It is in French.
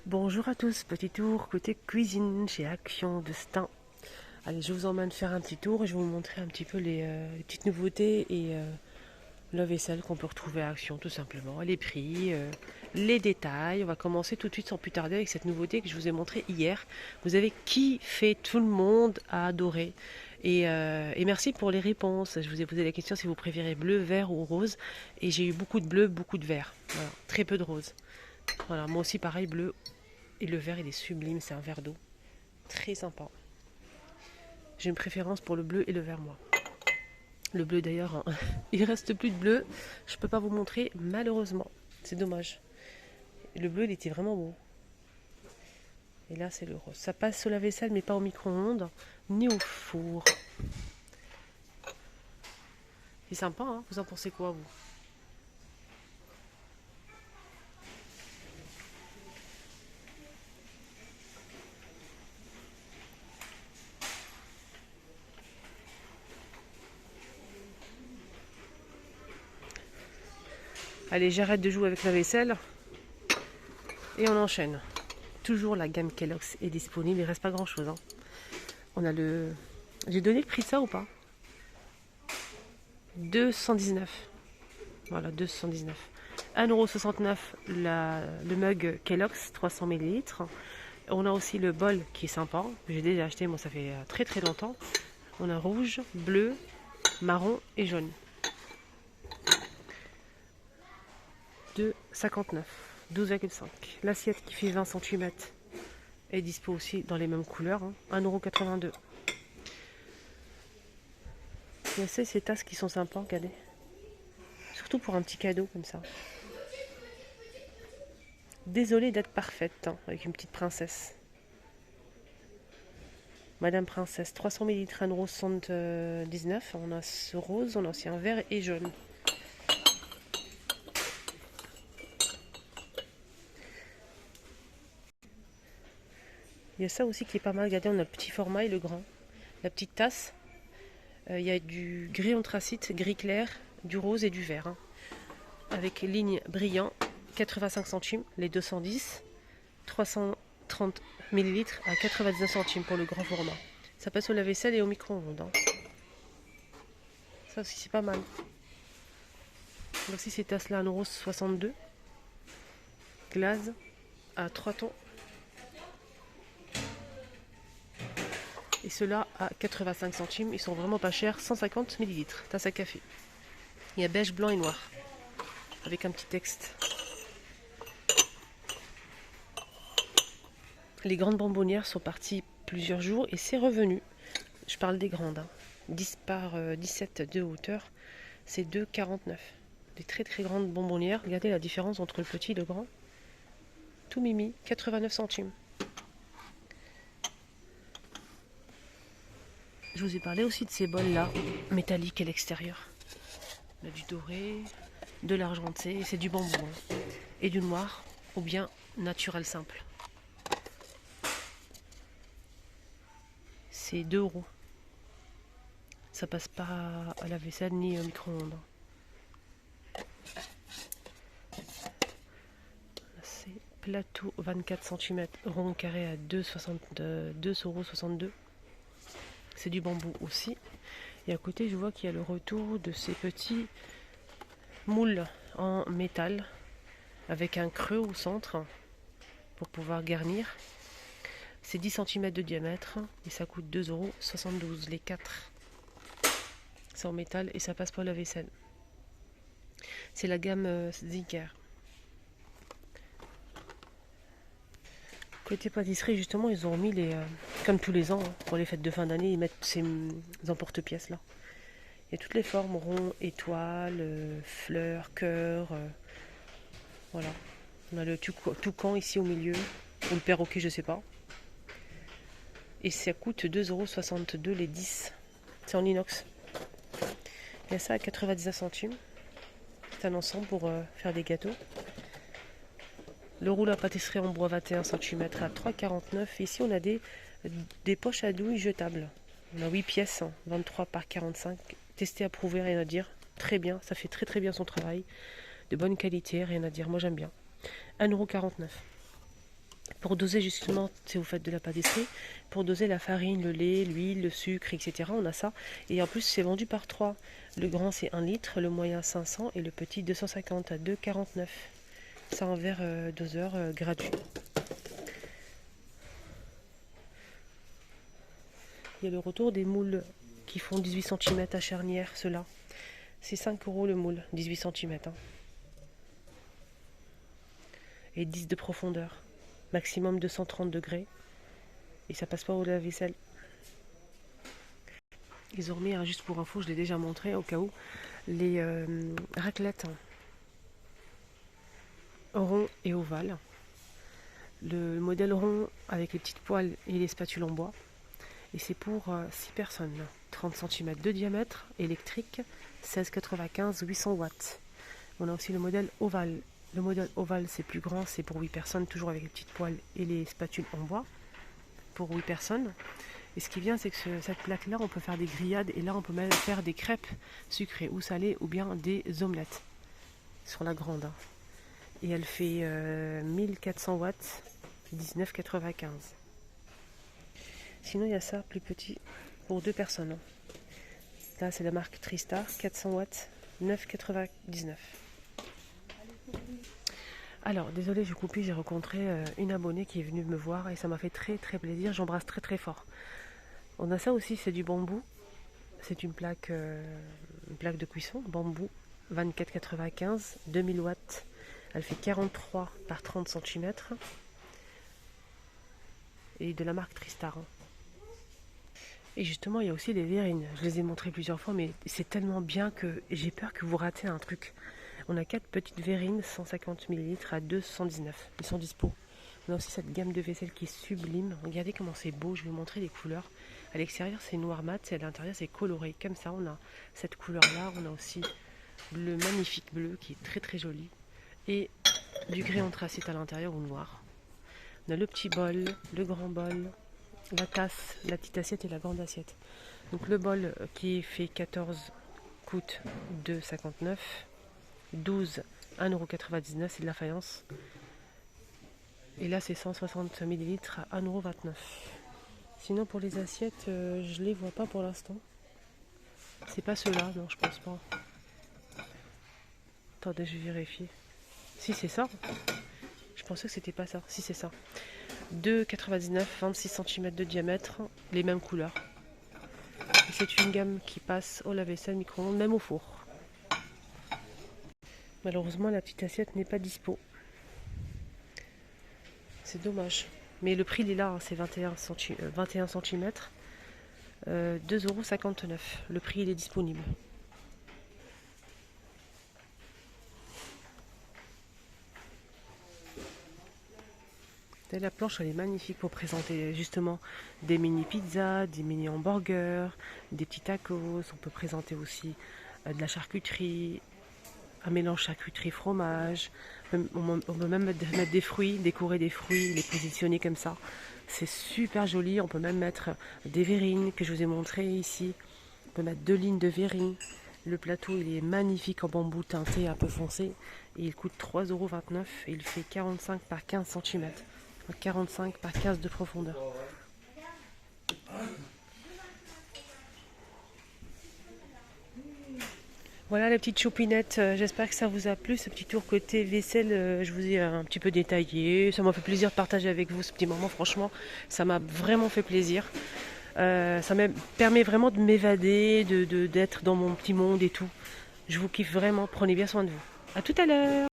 Bonjour à tous, petit tour côté cuisine chez Action de Stein. Allez, je vous emmène faire un petit tour et je vais vous montrer un petit peu les petites nouveautés et la vaisselle qu'on peut retrouver à Action tout simplement, les prix, les détails. On va commencer tout de suite sans plus tarder avec cette nouveauté que je vous ai montrée hier. Vous avez kiffé, tout le monde a adoré. Et merci pour les réponses. Je vous ai posé la question si vous préférez bleu, vert ou rose. Et j'ai eu beaucoup de bleu, beaucoup de vert. Voilà, très peu de rose. Voilà, moi aussi pareil, bleu. Et le vert, il est sublime, c'est un verre d'eau. Très sympa. J'ai une préférence pour le bleu et le vert, moi. Le bleu, d'ailleurs, hein, il reste plus de bleu. Je peux pas vous montrer, malheureusement. C'est dommage. Le bleu, il était vraiment beau. Et là, c'est le rose. Ça passe au lave-vaisselle, mais pas au micro-ondes, ni au four. C'est sympa, hein? Vous en pensez quoi, vous? Allez, j'arrête de jouer avec la vaisselle. Et on enchaîne. Toujours la gamme Kellogg's est disponible. Il reste pas grand-chose, hein. On a le... J'ai donné le prix de ça ou pas? 219. Voilà, 219. 1,69 € le mug Kellogg's 300 ml. On a aussi le bol qui est sympa. J'ai déjà acheté, moi ça fait très très longtemps. On a rouge, bleu, marron et jaune. 2,59. 12,5. L'assiette qui fait 20 cm est dispo aussi dans les mêmes couleurs. 1,82 €. Il y a ces tasses qui sont sympas, regardez. Surtout pour un petit cadeau comme ça. Désolée d'être parfaite, hein, avec une petite princesse. Madame Princesse, 300 ml, 1,79 €. On a ce rose, on a aussi un vert et jaune. Il y a ça aussi qui est pas mal. Regardez, on a le petit format et le grand. La petite tasse. Il y a du gris anthracite, gris clair, du rose et du vert. Avec ligne brillant, 85 centimes, les 210. 330 ml à 99 centimes pour le grand format. Ça passe au lave-vaisselle et au micro-ondes. Ça aussi, c'est pas mal. Voici ces tasses-là, 1,62 €. Glace à 3 tons. Et ceux-là à 85 centimes. Ils sont vraiment pas chers. 150 ml. Tasse à café. Il y a beige, blanc et noir. Avec un petit texte. Les grandes bonbonnières sont parties plusieurs jours et c'est revenu. Je parle des grandes. 10 par 17 de hauteur. C'est 2,49 €. Des très très grandes bonbonnières. Regardez la différence entre le petit et le grand. Tout mimi, 89 centimes. Je vous ai parlé aussi de ces bols-là, métalliques à l'extérieur. On a du doré, de l'argenté, c'est du bambou. Et du noir, ou bien naturel simple. C'est 2 €. Ça passe pas à la vaisselle ni au micro-ondes. C'est plateau 24 cm, rond carré à 2,62 €. C'est du bambou aussi. Et à côté, je vois qu'il y a le retour de ces petits moules en métal avec un creux au centre pour pouvoir garnir. C'est 10 cm de diamètre et ça coûte 2,72 € les 4. C'est en métal et ça passe pas à la vaisselle. C'est la gamme Zicker. Côté pâtisserie, justement, ils ont mis comme tous les ans, pour les fêtes de fin d'année, ils mettent ces emporte-pièces là. Il y a toutes les formes, rond, étoile, fleurs, cœur. Voilà. On a le toucan ici au milieu, ou le perroquet, je sais pas. Et ça coûte 2,62 € les 10. C'est en inox. Il y a ça à 99 centimes. C'est un ensemble pour faire des gâteaux. Le rouleau à pâtisserie en bois 21 cm à 3,49 €. Ici, on a des poches à douille jetables. On a 8 pièces, 23 par 45. Testé, approuvé, rien à dire. Très bien, ça fait très très bien son travail. De bonne qualité, rien à dire. Moi, j'aime bien. 1,49 €. Pour doser justement, si vous faites de la pâtisserie, pour doser la farine, le lait, l'huile, le sucre, etc. On a ça. Et en plus, c'est vendu par 3. Le grand, c'est 1 litre, le moyen 500 et le petit 250 à 2,49. Ça en verre doseur gratuit. Il y a le retour des moules qui font 18 cm à charnière, ceux-là. C'est 5 € le moule, 18 cm. Hein. Et 10 de profondeur. Maximum 230 degrés. Et ça passe pas au lave-vaisselle. Ils ont remis, hein, juste pour info, je l'ai déjà montré au cas où, les raclettes hein, rond et ovales. Le modèle rond avec les petites poêles et les spatules en bois. Et c'est pour 6 personnes. 30 cm de diamètre, électrique, 16,95, 800 watts. On a aussi le modèle ovale. Le modèle ovale, c'est plus grand, c'est pour 8 personnes, toujours avec les petites poêles et les spatules en bois. Pour 8 personnes. Et ce qui est bien, c'est que cette plaque-là, on peut faire des grillades. Et là, on peut même faire des crêpes sucrées ou salées ou bien des omelettes. Sur la grande. Hein. Et elle fait 1400 watts, 19,95. Sinon, il y a ça, plus petit, pour 2 personnes. Là, c'est la marque Tristar, 400 watts, 9,99. Alors, désolé, je coupe, j'ai rencontré une abonnée qui est venue me voir et ça m'a fait très très plaisir. J'embrasse très très fort. On a ça aussi, c'est du bambou. C'est une plaque de cuisson, bambou, 24,95, 2000 watts. Elle fait 43 par 30 cm. Et de la marque Tristar. Et justement, il y a aussi les verrines. Je les ai montrées plusieurs fois, mais c'est tellement bien que j'ai peur que vous ratez un truc. On a 4 petites verrines, 150 ml à 219. Ils sont dispo. On a aussi cette gamme de vaisselle qui est sublime. Regardez comment c'est beau. Je vais vous montrer les couleurs. À l'extérieur, c'est noir mat. Et à l'intérieur, c'est coloré. Comme ça, on a cette couleur-là. On a aussi le magnifique bleu qui est très très joli. Et du gris anthracite à l'intérieur ou noir. On a le petit bol, le grand bol, la tasse, la petite assiette et la grande assiette. Donc le bol qui fait 14 coûte 2,59. 12, 1,99 €, c'est de la faïence. Et là, c'est 160 ml à 1,29 €. Sinon, pour les assiettes, je les vois pas pour l'instant. C'est pas ceux-là, non, je pense pas. Attendez, je vais vérifier. Si, c'est ça. Je pensais que c'était pas ça. Si, c'est ça. 2,99, 26 cm de diamètre, les mêmes couleurs. Et c'est une gamme qui passe au lave-vaisselle, micro-ondes, même au four. Malheureusement, la petite assiette n'est pas dispo. C'est dommage. Mais le prix, il est là, hein, c'est 21 cm. 2,59 €. Le prix, il est disponible. La planche, elle est magnifique pour présenter justement des mini pizzas, des mini hamburgers, des petits tacos. On peut présenter aussi de la charcuterie, un mélange charcuterie fromage. On peut même mettre des fruits, décorer des fruits, les positionner comme ça. C'est super joli. On peut même mettre des verrines que je vous ai montré ici. On peut mettre 2 lignes de verrines. Le plateau, il est magnifique en bambou teinté un peu foncé. Et il coûte 3,29 € et il fait 45 par 15 cm. 45 par 15 de profondeur. Voilà la petite choupinette, j'espère que ça vous a plu, ce petit tour côté vaisselle, je vous ai un petit peu détaillé, ça m'a fait plaisir de partager avec vous ce petit moment, franchement, ça m'a vraiment fait plaisir. Ça me permet vraiment de m'évader, d'être dans mon petit monde et tout. Je vous kiffe vraiment, prenez bien soin de vous. À tout à l'heure.